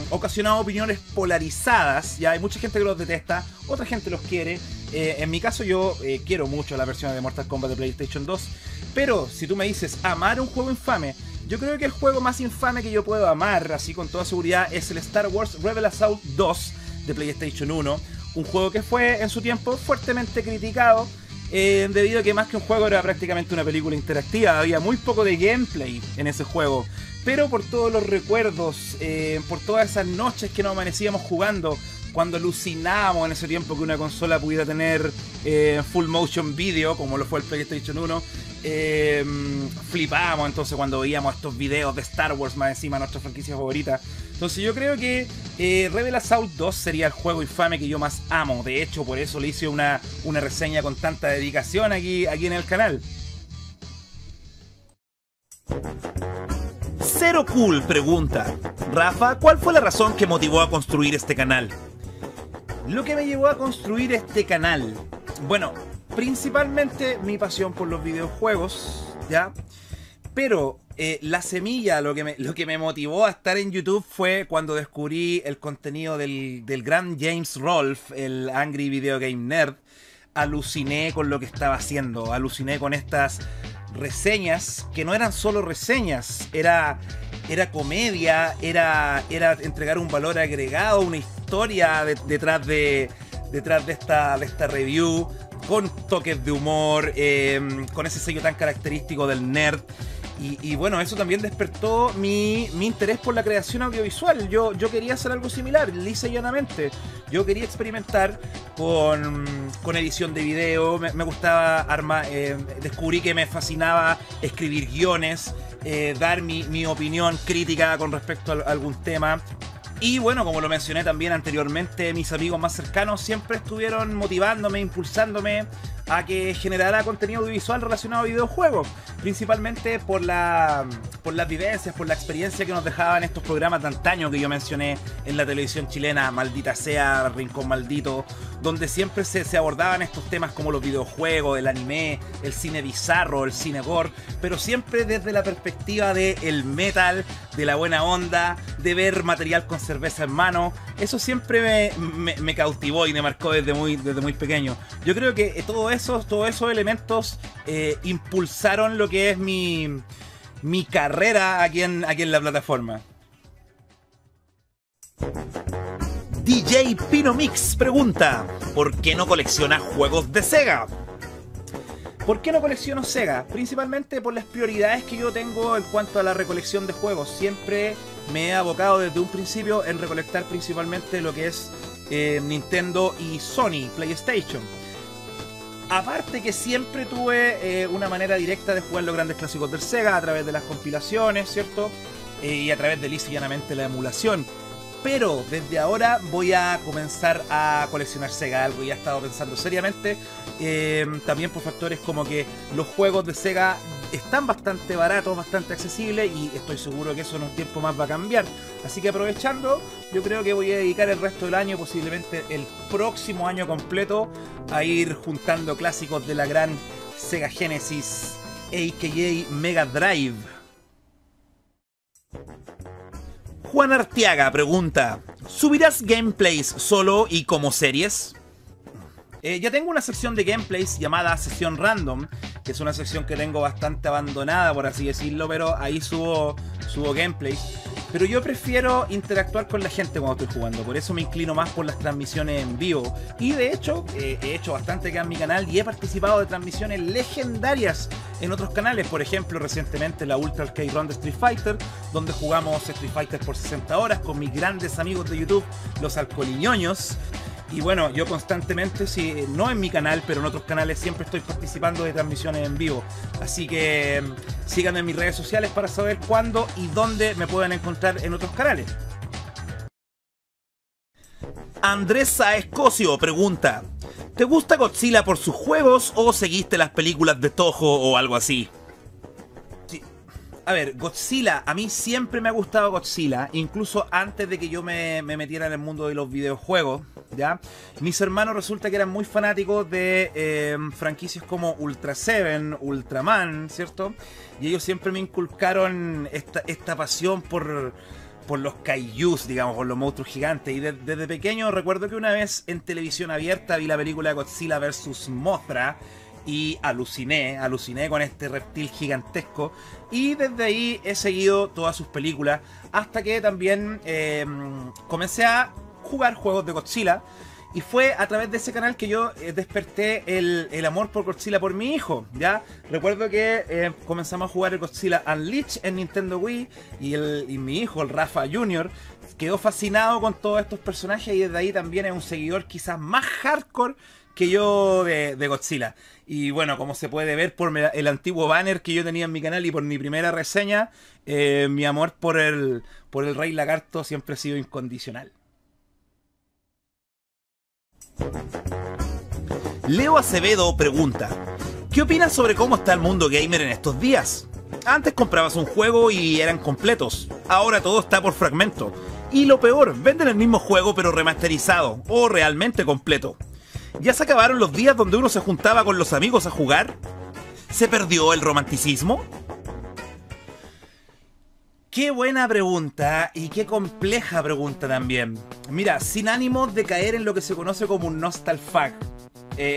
ocasionado opiniones polarizadas. Ya hay mucha gente que los detesta, otra gente los quiere. En mi caso yo quiero mucho la versión de Mortal Kombat de PlayStation 2, pero si tú me dices amar un juego infame, yo creo que el juego más infame que yo puedo amar, así con toda seguridad, es el Star Wars Rebel Assault 2 de PlayStation 1, un juego que fue en su tiempo fuertemente criticado, debido a que más que un juego era prácticamente una película interactiva. Había muy poco de gameplay en ese juego, pero por todos los recuerdos, por todas esas noches que nos amanecíamos jugando, cuando alucinábamos en ese tiempo que una consola pudiera tener full motion video, como lo fue el PlayStation 1, flipábamos entonces cuando veíamos estos videos de Star Wars, más encima nuestra franquicia favorita. Entonces yo creo que Rebel Assault 2 sería el juego infame que yo más amo. De hecho, por eso le hice una reseña con tanta dedicación aquí en el canal. Zero Cool pregunta: Rafa, ¿cuál fue la razón que motivó a construir este canal? Lo que me llevó a construir este canal, bueno, principalmente mi pasión por los videojuegos, ¿ya? Pero la semilla, lo que me motivó a estar en YouTube fue cuando descubrí el contenido del gran James Rolfe, el Angry Video Game Nerd. Aluciné con lo que estaba haciendo, aluciné con estas reseñas, que no eran solo reseñas, era comedia, era entregar un valor agregado, una historia detrás de esta review, con toques de humor, con ese sello tan característico del nerd. Y bueno, eso también despertó mi interés por la creación audiovisual. Yo quería hacer algo similar, lisa y llanamente. Yo quería experimentar con edición de video, me gustaba armar, descubrí que me fascinaba escribir guiones, dar mi opinión crítica con respecto a algún tema. Y bueno, como lo mencioné también anteriormente, mis amigos más cercanos siempre estuvieron motivándome, impulsándome a que generara contenido audiovisual relacionado a videojuegos, principalmente por las vivencias, por la experiencia que nos dejaban estos programas de antaño que yo mencioné en la televisión chilena, Maldita Sea, Rincón Maldito, donde siempre se abordaban estos temas como los videojuegos, el anime, el cine bizarro, el cine gore, pero siempre desde la perspectiva del metal, de la buena onda, de ver material con cerveza en mano. Eso siempre me cautivó y me marcó desde muy pequeño. Yo creo que todos esos elementos impulsaron lo que es mi carrera aquí en la plataforma. DJ Pino Mix pregunta: ¿por qué no coleccionas juegos de Sega? ¿Por qué no colecciono Sega? Principalmente por las prioridades que yo tengo en cuanto a la recolección de juegos. Siempre me he abocado desde un principio en recolectar principalmente lo que es Nintendo y Sony, PlayStation. Aparte que siempre tuve una manera directa de jugar los grandes clásicos del Sega a través de las compilaciones, ¿cierto? Y a través de lisa y llanamente la emulación. Pero desde ahora voy a comenzar a coleccionar Sega, algo que ya he estado pensando seriamente. También por factores como que los juegos de Sega están bastante baratos, bastante accesibles, y estoy seguro que eso en un tiempo más va a cambiar. Así que aprovechando, yo creo que voy a dedicar el resto del año, posiblemente el próximo año completo, a ir juntando clásicos de la gran Sega Genesis, a.k.a. Mega Drive. Juan Arteaga pregunta: ¿subirás gameplays solo y como series? Ya tengo una sección de gameplays llamada Sesión Random, que es una sección que tengo bastante abandonada, por así decirlo, pero ahí subo gameplays. Pero yo prefiero interactuar con la gente cuando estoy jugando, por eso me inclino más por las transmisiones en vivo. Y de hecho, he hecho bastante acá en mi canal y he participado de transmisiones legendarias en otros canales. Por ejemplo, recientemente la Ultra Arcade Run de Street Fighter, donde jugamos Street Fighter por 60 horas con mis grandes amigos de YouTube, los alcoholiñoños. Y bueno, yo constantemente, si no en mi canal, pero en otros canales, siempre estoy participando de transmisiones en vivo. Así que síganme en mis redes sociales para saber cuándo y dónde me pueden encontrar en otros canales. Andrés Saez Cosio pregunta: ¿te gusta Godzilla por sus juegos o seguiste las películas de Toho o algo así? A ver, Godzilla, a mí siempre me ha gustado Godzilla, incluso antes de que yo me metiera en el mundo de los videojuegos, ¿ya? Mis hermanos resulta que eran muy fanáticos de franquicias como Ultra Seven, Ultraman, ¿cierto? Y ellos siempre me inculcaron esta pasión por los kaijus, digamos, por los monstruos gigantes. Y desde pequeño recuerdo que una vez en televisión abierta vi la película Godzilla vs. Mothra, y aluciné con este reptil gigantesco, y desde ahí he seguido todas sus películas hasta que también comencé a jugar juegos de Godzilla, y fue a través de ese canal que yo desperté el amor por Godzilla por mi hijo, ¿ya? Recuerdo que comenzamos a jugar el Godzilla Unleashed en Nintendo Wii, y mi hijo, el Rafa Jr., quedó fascinado con todos estos personajes, y desde ahí también es un seguidor quizás más hardcore que yo de Godzilla. Y bueno, como se puede ver por el antiguo banner que yo tenía en mi canal y por mi primera reseña, mi amor por el Rey Lagarto siempre ha sido incondicional. Leo Acevedo pregunta: ¿qué opinas sobre cómo está el mundo gamer en estos días? Antes comprabas un juego y eran completos, ahora todo está por fragmento. Y lo peor, venden el mismo juego pero remasterizado o realmente completo. ¿Ya se acabaron los días donde uno se juntaba con los amigos a jugar? ¿Se perdió el romanticismo? Qué buena pregunta y qué compleja pregunta también. Mira, sin ánimo de caer en lo que se conoce como un nostalfag.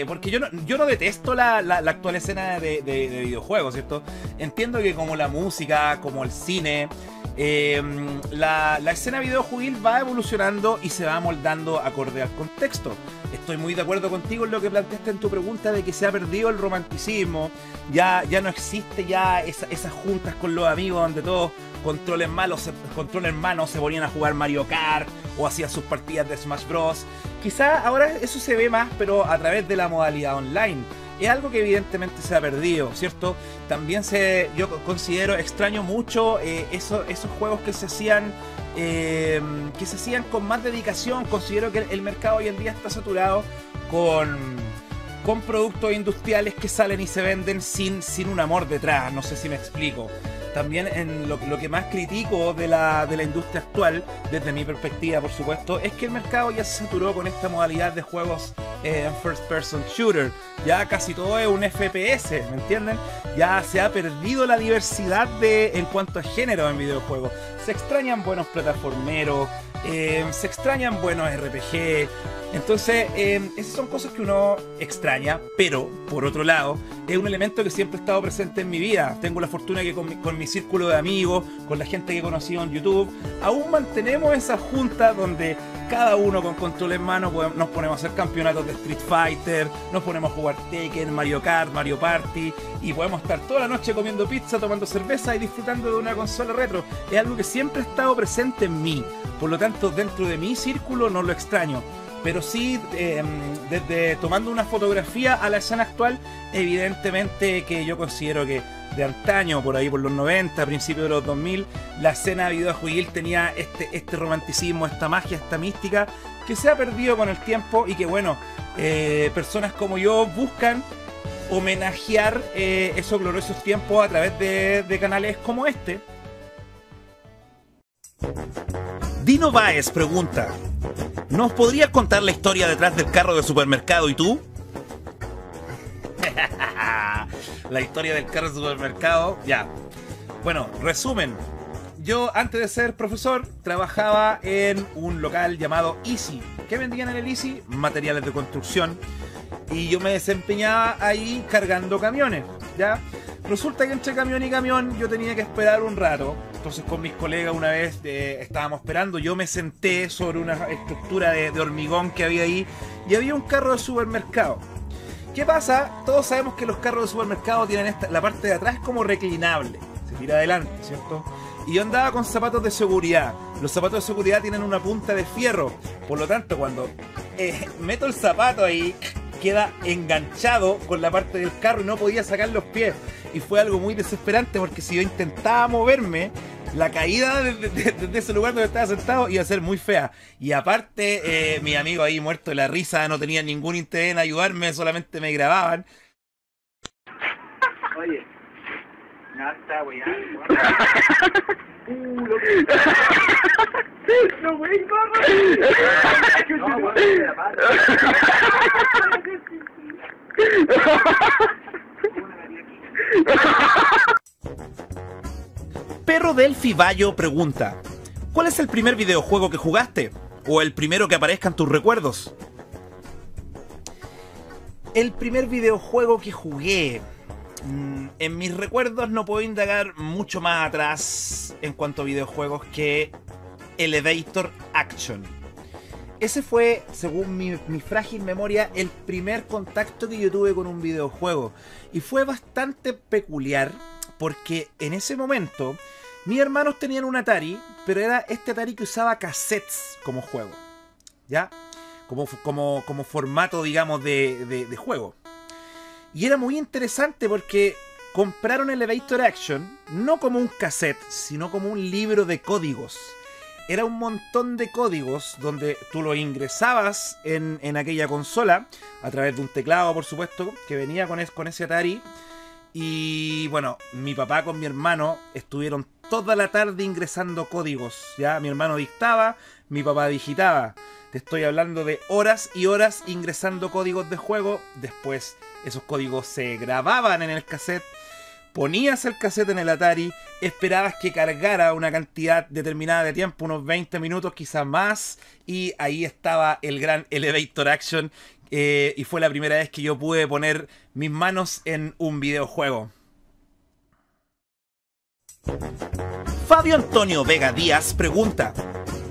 Porque yo no detesto la actual escena de videojuegos, ¿cierto? Entiendo que como la música, como el cine, la escena videojuegil va evolucionando y se va amoldando acorde al contexto. Estoy muy de acuerdo contigo en lo que planteaste en tu pregunta de que se ha perdido el romanticismo, ya no existe ya esas juntas con los amigos donde todos control en mano se ponían a jugar Mario Kart o hacían sus partidas de Smash Bros. Quizá ahora eso se ve más, pero a través de la modalidad online. Es algo que evidentemente se ha perdido, ¿cierto? También yo considero extraño mucho esos juegos que se hacían que se hacían con más dedicación. Considero que el mercado hoy en día está saturado con productos industriales que salen y se venden sin un amor detrás. No sé si me explico. También en lo que más critico de la industria actual, desde mi perspectiva por supuesto, es que el mercado ya se saturó con esta modalidad de juegos first person shooter. Ya casi todo es un FPS, ¿me entienden? Ya se ha perdido la diversidad en cuanto a género en videojuegos. Se extrañan buenos plataformeros, se extrañan buenos RPG. Entonces, esas son cosas que uno extraña, pero, por otro lado, es un elemento que siempre ha estado presente en mi vida. Tengo la fortuna que con mi círculo de amigos, con la gente que he conocido en YouTube, aún mantenemos esa junta donde cada uno con control en mano nos ponemos a hacer campeonatos de Street Fighter, nos ponemos a jugar Tekken, Mario Kart, Mario Party, y podemos estar toda la noche comiendo pizza, tomando cerveza y disfrutando de una consola retro. Es algo que siempre ha estado presente en mí, por lo tanto, dentro de mi círculo no lo extraño. Pero sí, desde tomando una fotografía a la escena actual, evidentemente que yo considero que de antaño, por ahí por los 90, principios de los 2000, la escena videojueguil tenía este romanticismo, esta magia, esta mística, que se ha perdido con el tiempo y que bueno, personas como yo buscan homenajear esos gloriosos tiempos a través de canales como este. Dino Baez pregunta: ¿nos podrías contar la historia detrás del carro de supermercado y tú? La historia del carro de supermercado, ya. Bueno, resumen. Yo, antes de ser profesor, trabajaba en un local llamado Easy. ¿Qué vendían en el Easy? Materiales de construcción. Y yo me desempeñaba ahí cargando camiones, ¿ya? Resulta que entre camión y camión yo tenía que esperar un rato. Entonces con mis colegas una vez estábamos esperando. Yo me senté sobre una estructura de hormigón que había ahí y había un carro de supermercado. ¿Qué pasa? Todos sabemos que los carros de supermercado tienen la parte de atrás como reclinable. Se tira adelante, ¿cierto? Y yo andaba con zapatos de seguridad. Los zapatos de seguridad tienen una punta de fierro. Por lo tanto, cuando meto el zapato ahí, queda enganchado con la parte del carro y no podía sacar los pies. Y fue algo muy desesperante porque si yo intentaba moverme, la caída desde ese lugar donde estaba sentado iba a ser muy fea. Y aparte, mi amigo ahí muerto de la risa, no tenía ningún interés en ayudarme, solamente me grababan. Oye, no está weyando. No, güey, corre. No, güey, la madre. Perro Delphi Bayo pregunta: ¿cuál es el primer videojuego que jugaste? ¿O el primero que aparezca en tus recuerdos? El primer videojuego que jugué... en mis recuerdos no puedo indagar mucho más atrás en cuanto a videojuegos que Elevator Action. Ese fue, según mi frágil memoria, el primer contacto que yo tuve con un videojuego. Y fue bastante peculiar porque en ese momento mis hermanos tenían un Atari, pero era este Atari que usaba cassettes como juego, ¿ya? Como formato, digamos, de juego. Y era muy interesante porque compraron Elevator Action no como un cassette, sino como un libro de códigos. Era un montón de códigos donde tú los ingresabas en aquella consola a través de un teclado, por supuesto, que venía con ese Atari. Y bueno, mi papá con mi hermano estuvieron toda la tarde ingresando códigos. Ya, mi hermano dictaba, mi papá digitaba. Te estoy hablando de horas y horas ingresando códigos de juego. Después esos códigos se grababan en el cassette. Ponías el cassette en el Atari, esperabas que cargara una cantidad determinada de tiempo, unos 20 minutos, quizás más, y ahí estaba el gran Elevator Action, y fue la primera vez que yo pude poner mis manos en un videojuego. Fabio Antonio Vega Díaz pregunta: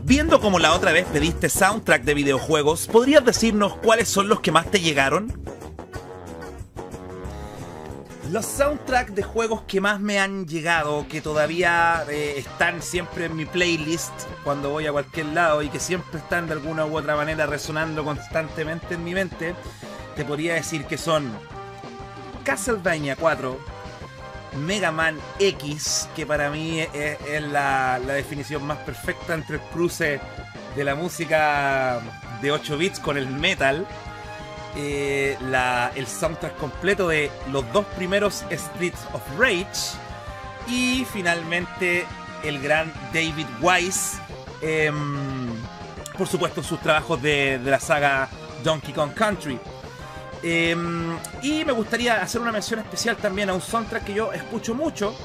viendo como la otra vez pediste soundtrack de videojuegos, ¿podrías decirnos cuáles son los que más te llegaron? Los soundtracks de juegos que más me han llegado, que todavía están siempre en mi playlist cuando voy a cualquier lado y que siempre están de alguna u otra manera resonando constantemente en mi mente, te podría decir que son Castlevania 4, Mega Man X, que para mí es la definición más perfecta entre el cruce de la música de 8 bits con el metal. El soundtrack completo de los dos primeros Streets of Rage. Y finalmente el gran David Wise, por supuesto sus trabajos de la saga Donkey Kong Country. Y me gustaría hacer una mención especial también a un soundtrack que yo escucho mucho.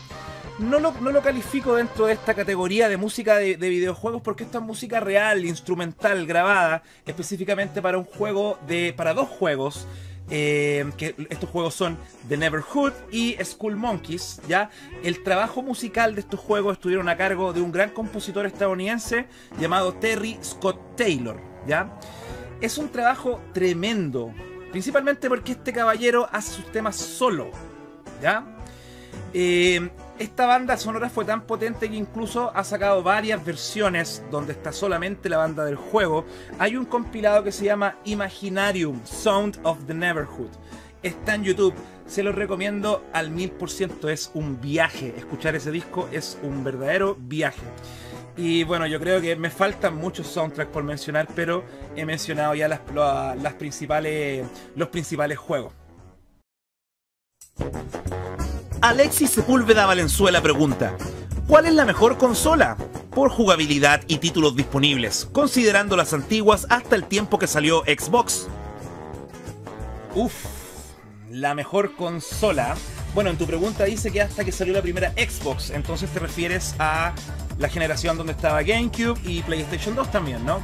No lo califico dentro de esta categoría de música de videojuegos, porque esta es música real, instrumental, grabada específicamente para un juego para dos juegos. Que estos juegos son The Neverhood y Skull Monkeys, ¿ya? El trabajo musical de estos juegos estuvieron a cargo de un gran compositor estadounidense llamado Terry Scott Taylor, ¿ya? Es un trabajo tremendo, principalmente porque este caballero hace sus temas solo, ¿ya? Esta banda sonora fue tan potente que incluso ha sacado varias versiones donde está solamente la banda del juego. Hay un compilado que se llama Imaginarium, Sound of the Neverhood. Está en YouTube, se lo recomiendo al 1000%, es un viaje. Escuchar ese disco es un verdadero viaje. Y bueno, yo creo que me faltan muchos soundtracks por mencionar, pero he mencionado ya los principales juegos. Alexis Sepúlveda Valenzuela pregunta: ¿cuál es la mejor consola? Por jugabilidad y títulos disponibles, considerando las antiguas hasta el tiempo que salió Xbox. La mejor consola. Bueno, en tu pregunta dice que hasta que salió la primera Xbox, entonces te refieres a la generación donde estaba GameCube y PlayStation 2 también, ¿no?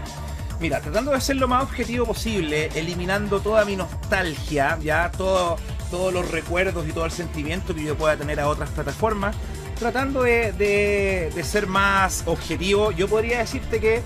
Mira, tratando de ser lo más objetivo posible, eliminando toda mi nostalgia, ya todos los recuerdos y todo el sentimiento que yo pueda tener a otras plataformas, tratando de ser más objetivo, yo podría decirte que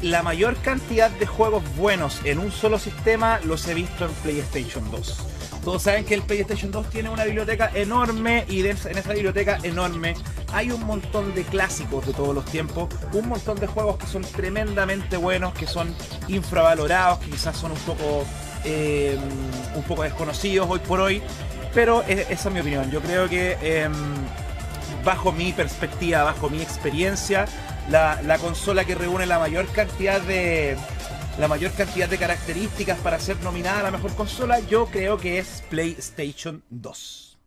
la mayor cantidad de juegos buenos en un solo sistema los he visto en PlayStation 2. Todos saben que el PlayStation 2 tiene una biblioteca enorme y en esa biblioteca enorme hay un montón de clásicos de todos los tiempos, un montón de juegos que son tremendamente buenos, que son infravalorados, que quizás son un poco desconocidos hoy por hoy, pero esa es mi opinión. Yo creo que bajo mi perspectiva, bajo mi experiencia, la consola que reúne la mayor cantidad de características para ser nominada a la mejor consola, yo creo que es PlayStation 2.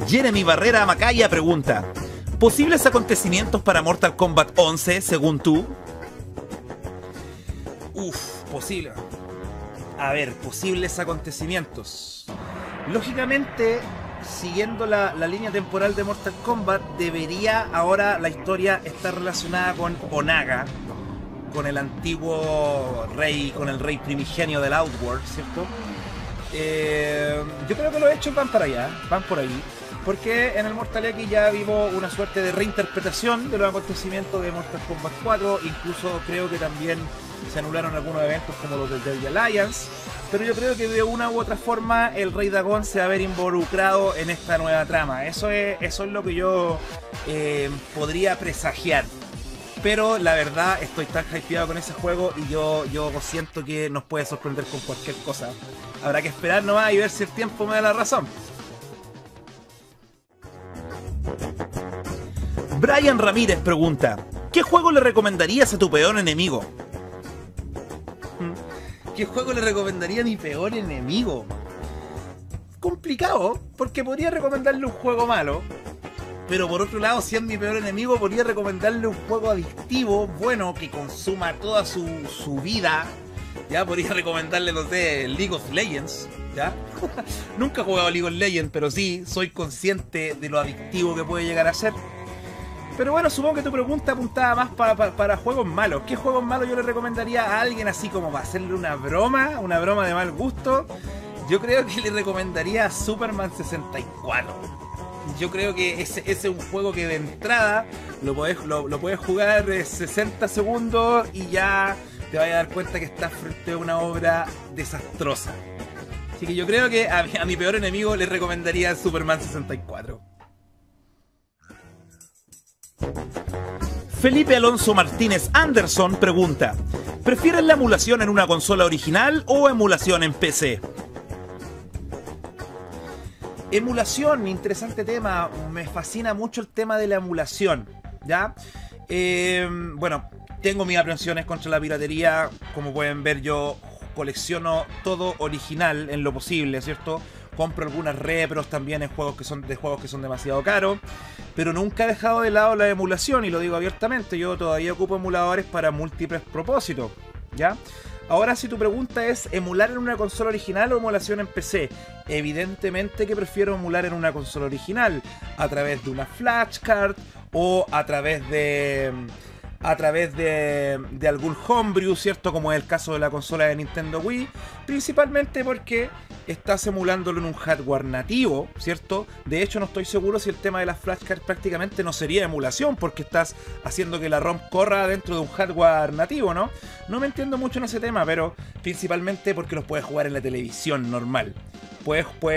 Jeremy Barrera Macaya pregunta: ¿posibles acontecimientos para Mortal Kombat 11 según tú? Posible. A ver, posibles acontecimientos. Lógicamente, siguiendo la línea temporal de Mortal Kombat, debería ahora la historia estar relacionada con Onaga, con el antiguo rey, con el rey primigenio del Outworld, ¿cierto? Yo creo que los hechos van para allá, van por ahí, porque en el Mortal X ya vimos una suerte de reinterpretación de los acontecimientos de Mortal Kombat 4, incluso creo que también se anularon algunos eventos como los del Devil Alliance, pero yo creo que de una u otra forma el Rey Dagón se va a ver involucrado en esta nueva trama. Eso es lo que yo podría presagiar. Pero la verdad estoy tan hypeado con ese juego y yo siento que nos puede sorprender con cualquier cosa. Habrá que esperar nomás y ver si el tiempo me da la razón. Brian Ramírez pregunta: ¿qué juego le recomendarías a tu peor enemigo? ¿Qué juego le recomendaría a mi peor enemigo? Complicado, porque podría recomendarle un juego malo. Pero por otro lado, si es mi peor enemigo, podría recomendarle un juego adictivo, bueno, que consuma toda su vida. Ya, podría recomendarle, no sé, League of Legends, ¿ya? Nunca he jugado League of Legends, pero sí, soy consciente de lo adictivo que puede llegar a ser. Pero bueno, supongo que tu pregunta apuntaba más para juegos malos. ¿Qué juegos malos yo le recomendaría a alguien así como para hacerle una broma de mal gusto? Yo creo que le recomendaría Superman 64. Yo creo que ese es un juego que de entrada lo puedes jugar 60 segundos y ya te vas a dar cuenta que estás frente a una obra desastrosa. Así que yo creo que a mi peor enemigo le recomendaría Superman 64. Felipe Alonso Martínez Anderson pregunta: ¿prefieres la emulación en una consola original o emulación en PC? Emulación, interesante tema. Me fascina mucho el tema de la emulación, ¿ya? Bueno, tengo mis aprensiones contra la piratería. Como pueden ver, yo colecciono todo original en lo posible, ¿cierto? Compro algunas repros también en juegos que son demasiado caros, pero nunca he dejado de lado la emulación, y lo digo abiertamente. Yo todavía ocupo emuladores para múltiples propósitos, ¿ya? Ahora, si tu pregunta es emular en una consola original o emulación en PC, evidentemente que prefiero emular en una consola original, a través de una flashcard o a través de algún homebrew, ¿cierto? Como es el caso de la consola de Nintendo Wii, principalmente porque estás emulándolo en un hardware nativo, ¿cierto? De hecho, no estoy seguro si el tema de las flashcards prácticamente no sería emulación, porque estás haciendo que la ROM corra dentro de un hardware nativo, ¿no? No me entiendo mucho en ese tema, pero principalmente porque los puedes jugar en la televisión normal.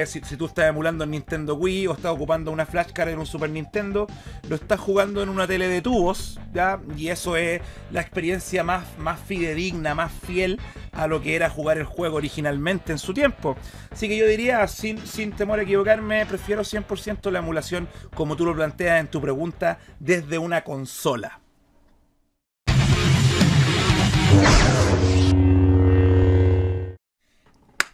Si tú estás emulando en Nintendo Wii o estás ocupando una flashcard en un Super Nintendo, lo estás jugando en una tele de tubos, ¿ya? Y eso es la experiencia más fidedigna, más fiel a lo que era jugar el juego originalmente en su tiempo. Así que yo diría, sin temor a equivocarme, prefiero 100% la emulación, como tú lo planteas en tu pregunta, desde una consola.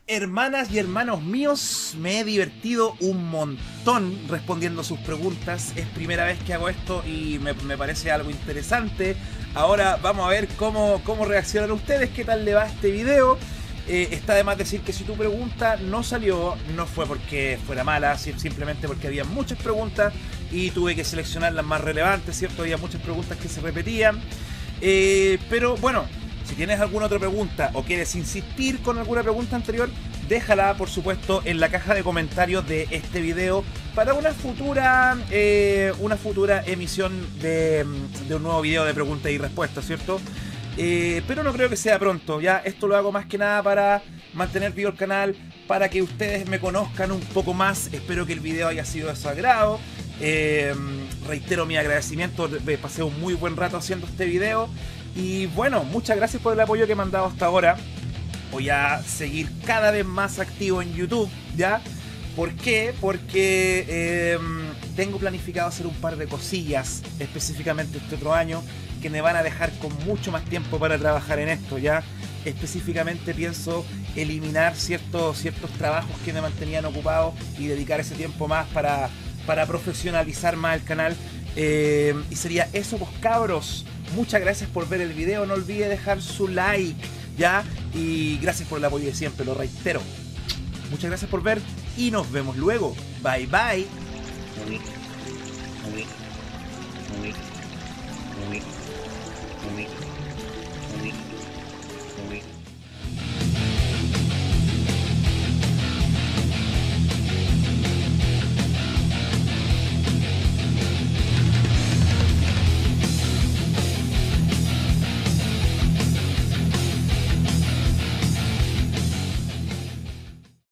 Hermanas y hermanos míos, me he divertido un montón respondiendo a sus preguntas. Es primera vez que hago esto y me parece algo interesante. Ahora vamos a ver cómo reaccionan ustedes, qué tal le va este video. Está de más decir que si tu pregunta no salió, no fue porque fuera mala, simplemente porque había muchas preguntas y tuve que seleccionar las más relevantes, ¿cierto? Había muchas preguntas que se repetían. Pero bueno, si tienes alguna otra pregunta o quieres insistir con alguna pregunta anterior, déjala, por supuesto, en la caja de comentarios de este video para una futura emisión de un nuevo video de preguntas y respuestas, ¿cierto? Pero no creo que sea pronto, ya. Esto lo hago más que nada para mantener vivo el canal, para que ustedes me conozcan un poco más. Espero que el video haya sido de su agrado. Reitero mi agradecimiento, pasé un muy buen rato haciendo este video. Y bueno, muchas gracias por el apoyo que me han dado hasta ahora. Voy a seguir cada vez más activo en YouTube, ¿ya? ¿Por qué? Porque tengo planificado hacer un par de cosillas, específicamente este otro año, que me van a dejar con mucho más tiempo para trabajar en esto, ¿ya? Específicamente pienso eliminar ciertos trabajos que me mantenían ocupado y dedicar ese tiempo más para profesionalizar más el canal. Y sería eso, pues cabros. Muchas gracias por ver el video, no olvide dejar su like, ¿ya? Y gracias por el apoyo de siempre, lo reitero. Muchas gracias por ver y nos vemos luego. Bye bye.